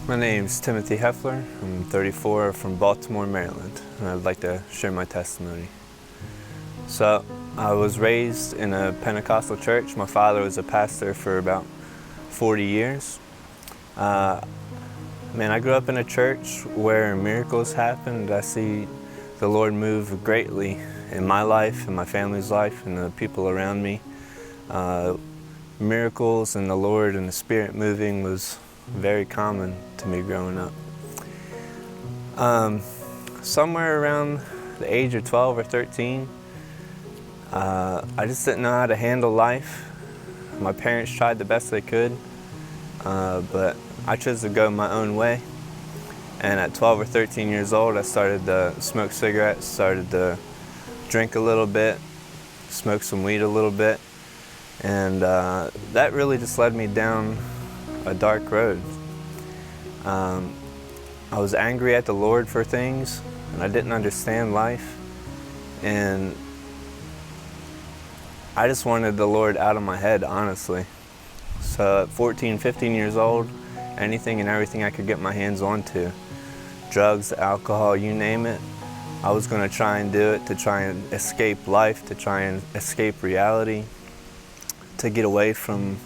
My name's Timothy Heffler. I'm 34 from Baltimore, Maryland, and I'd like to share my testimony. So, I was raised in a Pentecostal church. My father was a pastor for about 40 years. I grew up in a church where miracles happened. I see the Lord move greatly in my life, in my family's life, and the people around me. Miracles and the Lord and the Spirit moving was very common to me growing up. Somewhere around the age of 12 or 13, I just didn't know how to handle life. My parents tried the best they could, but I chose to go my own way. And at 12 or 13 years old, I started to smoke cigarettes, started to drink a little bit, smoke some weed a little bit, and that really just led me down a dark road. I was angry at the Lord for things, and I didn't understand life, and I just wanted the Lord out of my head, honestly. So at 14, 15 years old, anything and everything I could get my hands onto, drugs, alcohol, you name it, I was going to try and do it to try and escape life, to try and escape reality, to get away from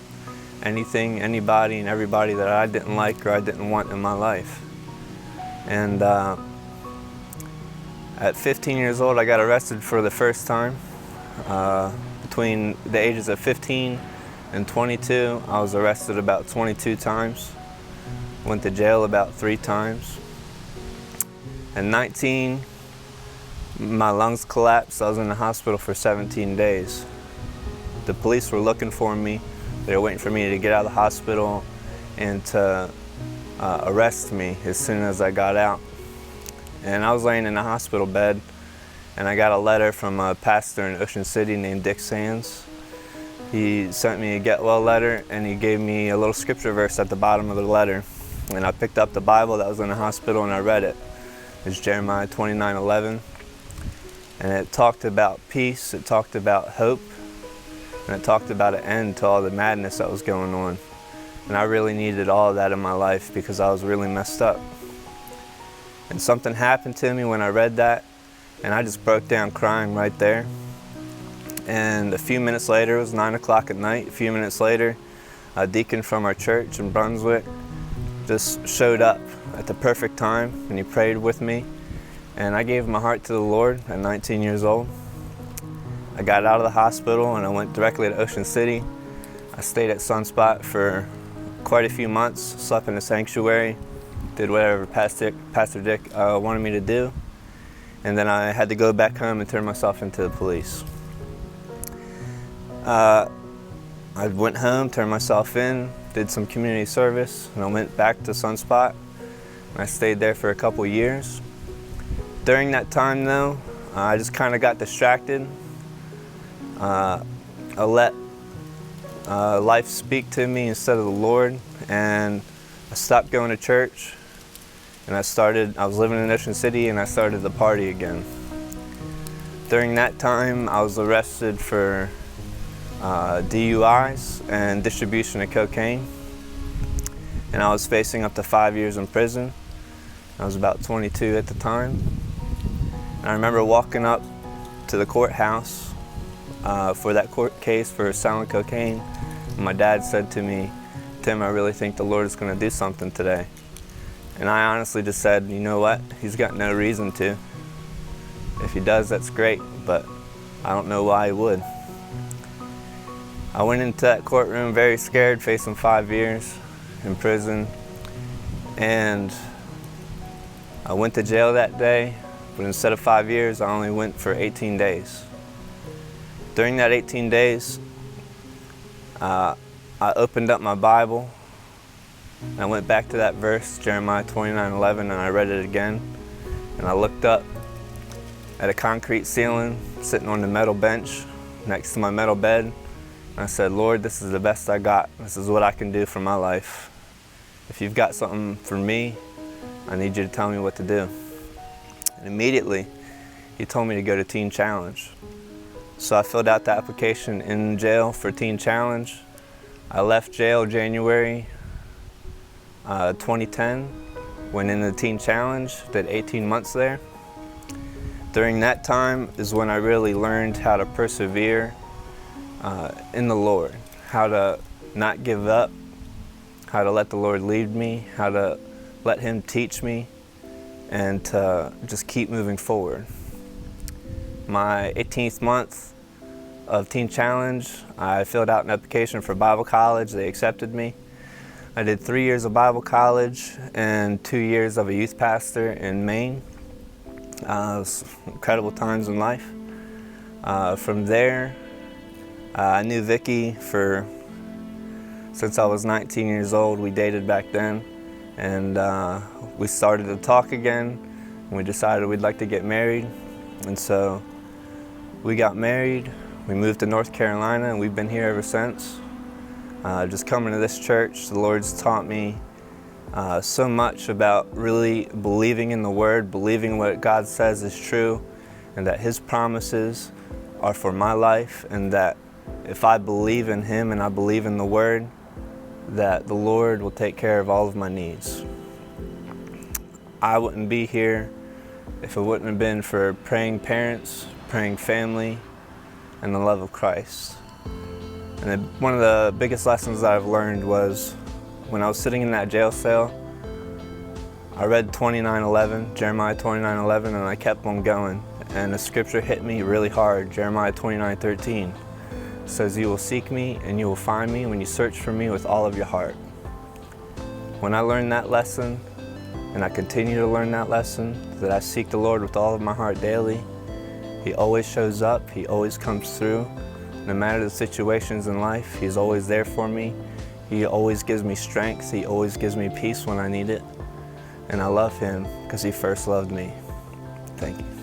anything, anybody, and everybody that I didn't like or I didn't want in my life. And at 15 years old, I got arrested for the first time. Between the ages of 15 and 22, I was arrested about 22 times. Went to jail about 3 times. At 19, my lungs collapsed. I was in the hospital for 17 days. The police were looking for me. They were waiting for me to get out of the hospital and to arrest me as soon as I got out. And I was laying in a hospital bed, and I got a letter from a pastor in Ocean City named Dick Sands. He sent me a get well letter, and he gave me a little scripture verse at the bottom of the letter. And I picked up the Bible that was in the hospital and I read it. It's Jeremiah 29:11. And it talked about peace, it talked about hope, and it talked about an end to all the madness that was going on. And I really needed all of that in my life because I was really messed up. And something happened to me when I read that, and I just broke down crying right there. And a few minutes later, it was 9 o'clock at night, a few minutes later, a deacon from our church in Brunswick just showed up at the perfect time, and he prayed with me. And I gave my heart to the Lord at 19 years old. I got out of the hospital and I went directly to Ocean City. I stayed at Sunspot for quite a few months, slept in a sanctuary, did whatever Pastor Dick wanted me to do. And then I had to go back home and turn myself into the police. I went home, turned myself in, did some community service, and I went back to Sunspot. And I stayed there for a couple years. During that time though, I just kind of got distracted. I let life speak to me instead of the Lord, and I stopped going to church, and I was living in Ocean City, and I started to party again. During that time, I was arrested for DUIs and distribution of cocaine, and I was facing up to 5 years in prison. I was about 22 at the time. And I remember walking up to the courthouse for that court case for selling cocaine. And my dad said to me, "Tim, I really think the Lord is going to do something today." And I honestly just said, you know what? He's got no reason to. If he does, that's great, but I don't know why he would. I went into that courtroom very scared, facing 5 years in prison. And I went to jail that day, but instead of 5 years, I only went for 18 days. During that 18 days, I opened up my Bible, and I went back to that verse, Jeremiah 29:11, and I read it again. And I looked up at a concrete ceiling, sitting on the metal bench next to my metal bed, and I said, "Lord, this is the best I got. This is what I can do for my life. If you've got something for me, I need you to tell me what to do." And immediately, he told me to go to Teen Challenge. So I filled out the application in jail for Teen Challenge. I left jail January 2010, went in the Teen Challenge, did 18 months there. During that time is when I really learned how to persevere in the Lord, how to not give up, how to let the Lord lead me, how to let Him teach me, and to just keep moving forward. My 18th month of Teen Challenge, I filled out an application for Bible college. They accepted me. I did 3 years of Bible college and 2 years of a youth pastor in Maine. It was incredible times in life. From there, I knew Vicky since I was 19 years old. We dated back then, and we started to talk again, and we decided we'd like to get married. And so we got married, we moved to North Carolina, and we've been here ever since. Just coming to this church, the Lord's taught me so much about really believing in the Word, believing what God says is true, and that His promises are for my life, and that if I believe in Him and I believe in the Word, that the Lord will take care of all of my needs. I wouldn't be here if it wouldn't have been for praying parents, praying family, and the love of Christ. And one of the biggest lessons that I've learned was when I was sitting in that jail cell, I read 29:11, Jeremiah 29:11, and I kept on going. And the scripture hit me really hard, Jeremiah 29:13. It says, "You will seek me and you will find me when you search for me with all of your heart." When I learned that lesson, and I continue to learn that lesson, that I seek the Lord with all of my heart daily, He always shows up, He always comes through. No matter the situations in life, He's always there for me. He always gives me strength, He always gives me peace when I need it. And I love Him because He first loved me. Thank you.